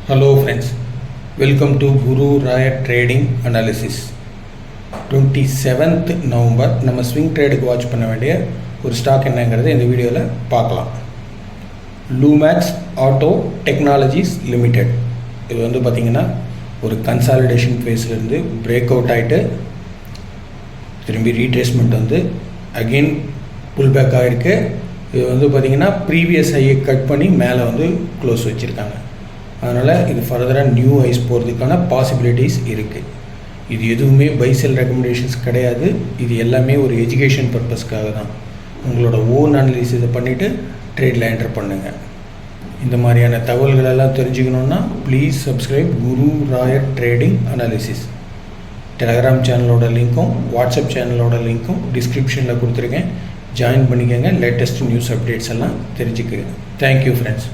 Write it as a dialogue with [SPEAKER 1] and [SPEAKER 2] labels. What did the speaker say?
[SPEAKER 1] Hello friends, welcome to Guru Raya Trading Analysis. 27th November நம்ம swing ட்ரேடுக்கு watch பண்ண வேண்டிய ஒரு ஸ்டாக் என்னங்கிறத இந்த வீடியோவில் பார்க்கலாம். Lumax auto technologies limited. இது வந்து பார்த்திங்கன்னா ஒரு கன்சாலிடேஷன் ஃபேஸ்லேருந்து பிரேக் அவுட் ஆகிட்டு திரும்பி ரீட்ரேஸ்மெண்ட் வந்து அகெயின் புல் பேக் ஆகிருக்கு. இது வந்து பார்த்திங்கன்னா ப்ரீவியஸ் ஹையை கட் பண்ணி மேலே வந்து க்ளோஸ் வச்சுருக்காங்க. அதனால் இது ஃபர்தராக நியூ ஹைஸ் போகிறதுக்கான பாசிபிலிட்டிஸ் இருக்குது. இது எதுவுமே பை செல் ரெக்கமெண்டேஷன்ஸ் கிடையாது. இது எல்லாமே ஒரு எஜுகேஷன் பர்பஸ்க்காக தான். உங்களோட ஓன் அனலிசிஸை பண்ணிவிட்டு ட்ரேடில் என்டர் பண்ணுங்கள். இந்த மாதிரியான தகவல்களெல்லாம் தெரிஞ்சுக்கணுன்னா ப்ளீஸ் சப்ஸ்கிரைப் குரு ராயட் ட்ரேடிங் அனாலிசிஸ். டெலகிராம் சேனலோட லிங்க்கும் வாட்ஸ்அப் சேனலோட லிங்க்கும் டிஸ்கிரிப்ஷனில் கொடுத்துருக்கேன். ஜாயின் பண்ணிக்கோங்க. லேட்டஸ்ட் நியூஸ் அப்டேட்ஸ் எல்லாம் தெரிஞ்சுக்கோங்க. Thank you friends.